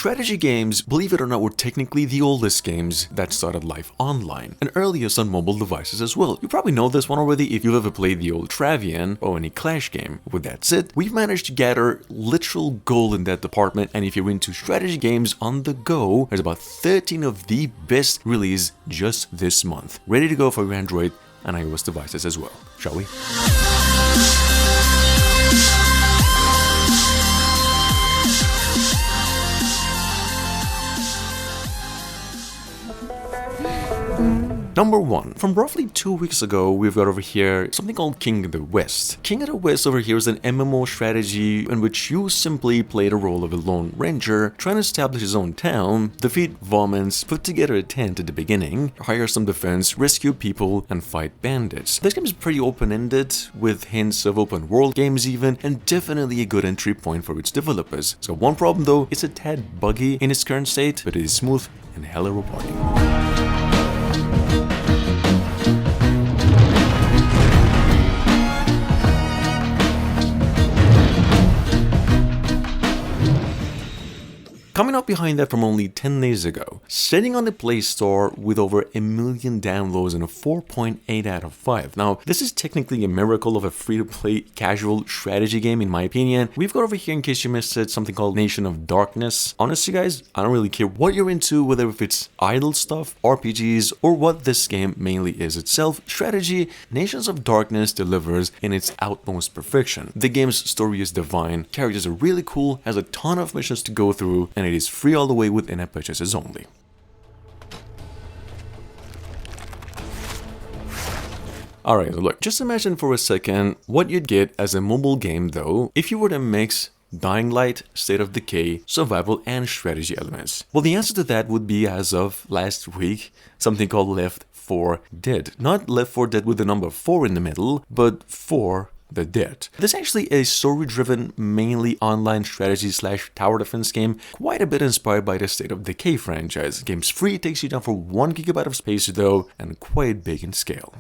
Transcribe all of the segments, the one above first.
strategy games, believe it or not, were technically the oldest games that started life online, and earliest on mobile devices as well. You probably know this one already if you've ever played the old Travian or any Clash game. With that said, we've managed to gather literal gold in that department, and if you're into strategy games on the go, there's about 13 of the best released just this month, ready to go for your Android and iOS devices as well. Shall we? Number 1. From roughly 2 weeks ago, we've got over here something called King of the West. King of the West over here is an MMO strategy in which you simply play the role of a lone ranger, trying to establish his own town, defeat varmints, put together a tent at the beginning, hire some defense, rescue people, and fight bandits. This game is pretty open-ended, with hints of open world games even, and definitely a good entry point for its developers. It's got one problem though, it's a tad buggy in its current state, but it is smooth and hella rewarding. Coming up behind that from only 10 days ago, sitting on the Play Store with over 1 million downloads and a 4.8 out of 5. Now, this is technically a miracle of a free-to-play casual strategy game in my opinion. We've got over here, in case you missed it, something called Nation of Darkness. Honestly guys, I don't really care what you're into, whether if it's idle stuff, RPGs, or what this game mainly is itself. Strategy, Nations of Darkness delivers in its utmost perfection. The game's story is divine, characters are really cool, has a ton of missions to go through, and it is free all the way with in-app purchases only. Alright, look, just imagine for a second what you'd get as a mobile game though, if you were to mix Dying Light, State of Decay, survival, and strategy elements. Well, the answer to that would be, as of last week, something called Left 4 Dead. Not Left 4 Dead with the number 4 in the middle, but 4 the Dead. This is actually a story-driven, mainly online strategy/tower defense game, quite a bit inspired by the State of Decay franchise. The game's free, takes you down for 1 GB of space though, and quite big in scale.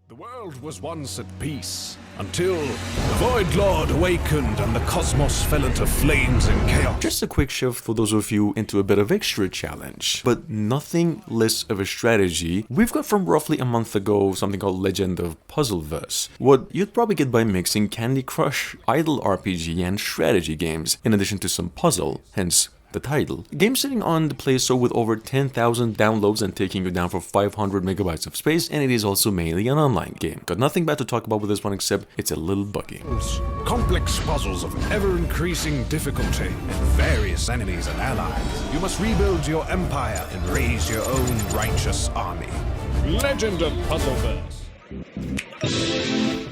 The world was once at peace, until the Void Lord awakened and the cosmos fell into flames and chaos. Just a quick shift for those of you into a bit of extra challenge, but nothing less of a strategy. We've got from roughly a month ago something called Legend of Puzzleverse, what you'd probably get by mixing Candy Crush, idle RPG, and strategy games, in addition to some puzzle, hence the title. The game sitting on the Play Store with over 10,000 downloads and taking you down for 500 megabytes of space, and it is also mainly an online game. Got nothing bad to talk about with this one except it's a little buggy. Complex puzzles of ever-increasing difficulty and various enemies and allies. You must rebuild your empire and raise your own righteous army. Legend of Puzzleverse.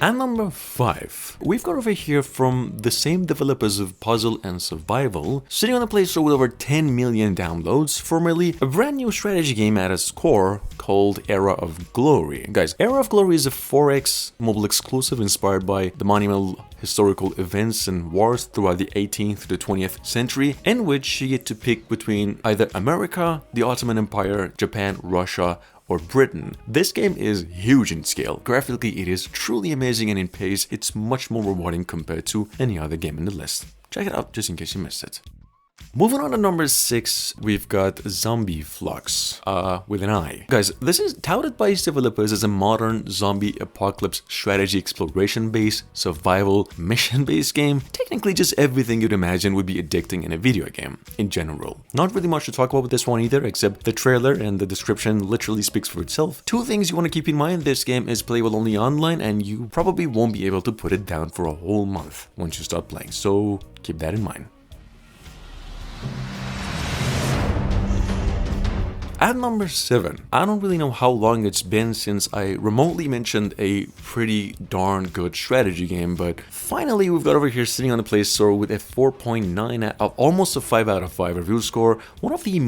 And number 5, we've got over here from the same developers of Puzzle and Survival, sitting on the Play Store with over 10 million downloads, formerly a brand new strategy game at its core called Era of Glory. Guys, Era of Glory is a 4X mobile exclusive inspired by the monumental historical events and wars throughout the 18th to the 20th century, in which you get to pick between either America, the Ottoman Empire, Japan, Russia, or Britain. This game is huge in scale. Graphically, it is truly amazing, and in pace, it's much more rewarding compared to any other game in the list. Check it out just in case you missed it. Moving on to number 6, we've got Zombie Flux, with an I. Guys, this is touted by its developers as a modern zombie apocalypse strategy exploration-based, survival, mission-based game. Technically just everything you'd imagine would be addicting in a video game, in general. Not really much to talk about with this one either, except the trailer and the description literally speaks for itself. 2 things you want to keep in mind: this game is playable only online, and you probably won't be able to put it down for a whole month once you start playing, so keep that in mind. At number 7, I don't really know how long it's been since I remotely mentioned a pretty darn good strategy game, but finally we've got over here sitting on the Play Store with a 4.9 out, almost a 5 out of 5 review score, one of the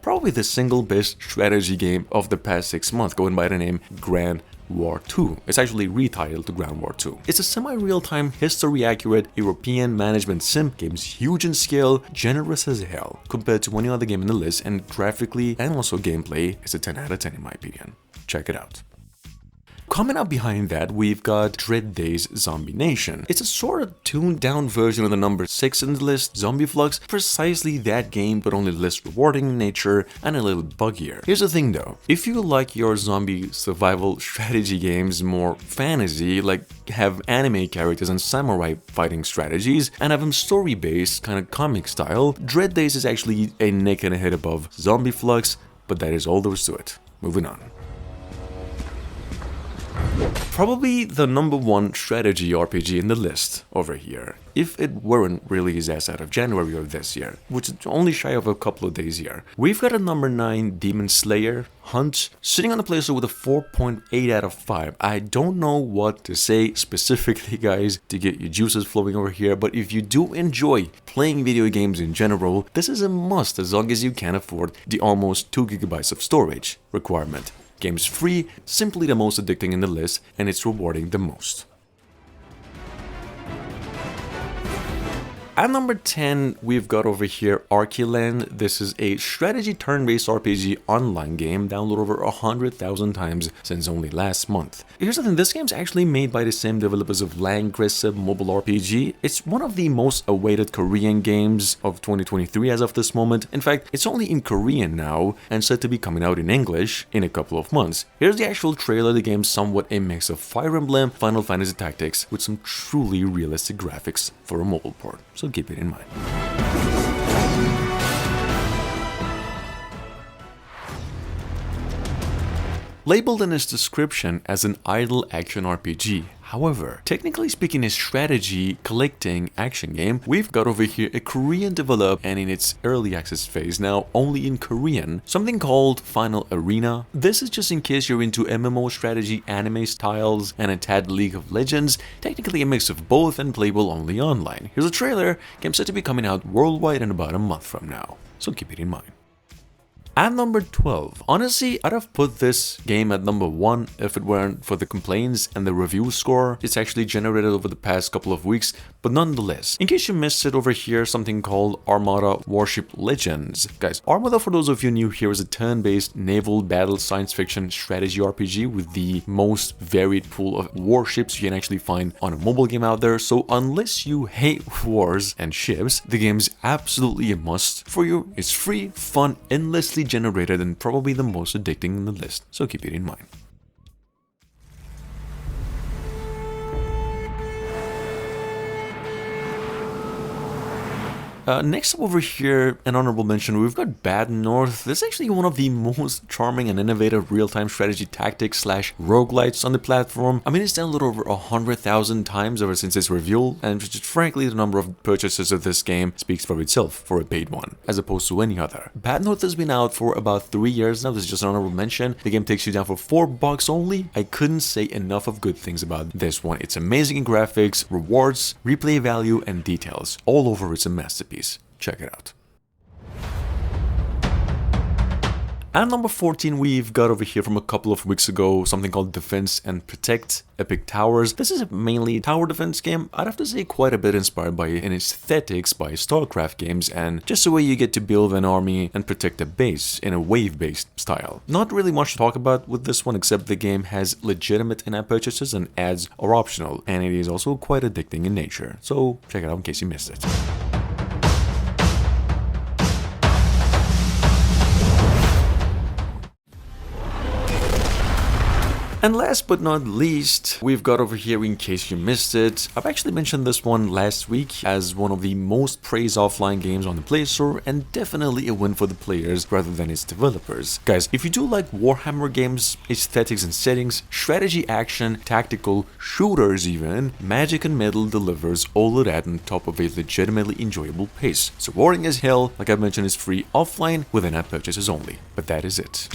probably the single best strategy game of the past 6 months, going by the name Grand War II. It's actually retitled to Grand War II. It's a semi-real-time, history-accurate European management sim. Game's huge in scale, generous as hell compared to any other game in the list, and graphically and also gameplay, it's a 10 out of 10 in my opinion. Check it out. Coming up behind that, we've got Dread Days Zombie Nation. It's a sort of tuned down version of the number 6 in the list, Zombie Flux, precisely that game but only less rewarding in nature and a little buggier. Here's the thing though, if you like your zombie survival strategy games more fantasy, like have anime characters and samurai fighting strategies, and have them story-based, kind of comic style, Dread Days is actually a neck and a head above Zombie Flux, but that is all there is to it. Moving on. Probably the number 1 strategy RPG in the list over here, if it weren't released as out of January of this year, which is only shy of a couple of days here. We've got a number 9 Demon Slayer Hunt sitting on the Play Store with a 4.8 out of 5. I don't know what to say specifically, guys, to get your juices flowing over here, but if you do enjoy playing video games in general, this is a must as long as you can afford the almost 2 GB of storage requirement. Game's free, simply the most addicting in the list, and it's rewarding the most. At number 10, we've got over here Archie Land. This is a strategy turn-based RPG online game downloaded over 100,000 times since only last month. Here's the thing, this game's actually made by the same developers of Langgressive Mobile RPG. It's one of the most awaited Korean games of 2023 as of this moment. In fact, it's only in Korean now and said to be coming out in English in a couple of months. Here's the actual trailer. The game's somewhat a mix of Fire Emblem, Final Fantasy Tactics with some truly realistic graphics for a mobile port. So keep it in mind. Labeled in its description as an idle action RPG, however, technically speaking a strategy collecting action game, we've got over here a Korean developed and in its early access phase now only in Korean, something called Final Arena. This is just in case you're into MMO strategy anime styles and a tad League of Legends, technically a mix of both and playable only online. Here's a trailer, game set to be coming out worldwide in about a month from now, so keep it in mind. At number 12, honestly, I'd have put this game at number 1 if it weren't for the complaints and the review score it's actually generated over the past couple of weeks, but nonetheless, in case you missed it, over here something called Armada Warship Legends. Guys, Armada, for those of you new here, is a turn-based naval battle science fiction strategy RPG with the most varied pool of warships you can actually find on a mobile game out there, so unless you hate wars and ships, the game's absolutely a must for you. It's free, fun, endlessly generated, and probably the most addicting in the list, so keep it in mind. Next up over here, an honorable mention, we've got Bad North. This is actually one of the most charming and innovative real-time strategy tactics / roguelites on the platform. I mean, it's downloaded over 100,000 times ever since its reveal, and just frankly, the number of purchases of this game speaks for itself for a paid one, as opposed to any other. Bad North has been out for about 3 years now. This is just an honorable mention. The game takes you down for $4 only. I couldn't say enough of good things about this one. It's amazing in graphics, rewards, replay value, and details. All over, it's a masterpiece. Check it out. At number 14, we've got over here from a couple of weeks ago something called Defense and Protect Epic Towers. This is a mainly tower defense game. I'd have to say quite a bit inspired by in its aesthetics by StarCraft games and just the way you get to build an army and protect a base in a wave-based style. Not really much to talk about with this one except the game has legitimate in-app purchases and ads are optional, and it is also quite addicting in nature. So check it out in case you missed it. And last but not least, we've got over here, in case you missed it, I've actually mentioned this one last week as one of the most praised offline games on the Play Store, and definitely a win for the players rather than its developers. Guys, if you do like Warhammer games, aesthetics and settings, strategy, action, tactical, shooters even, Magic and Metal delivers all of that on top of a legitimately enjoyable pace. It's rewarding as hell, like I mentioned, it's free offline with in-app purchases only. But that is it.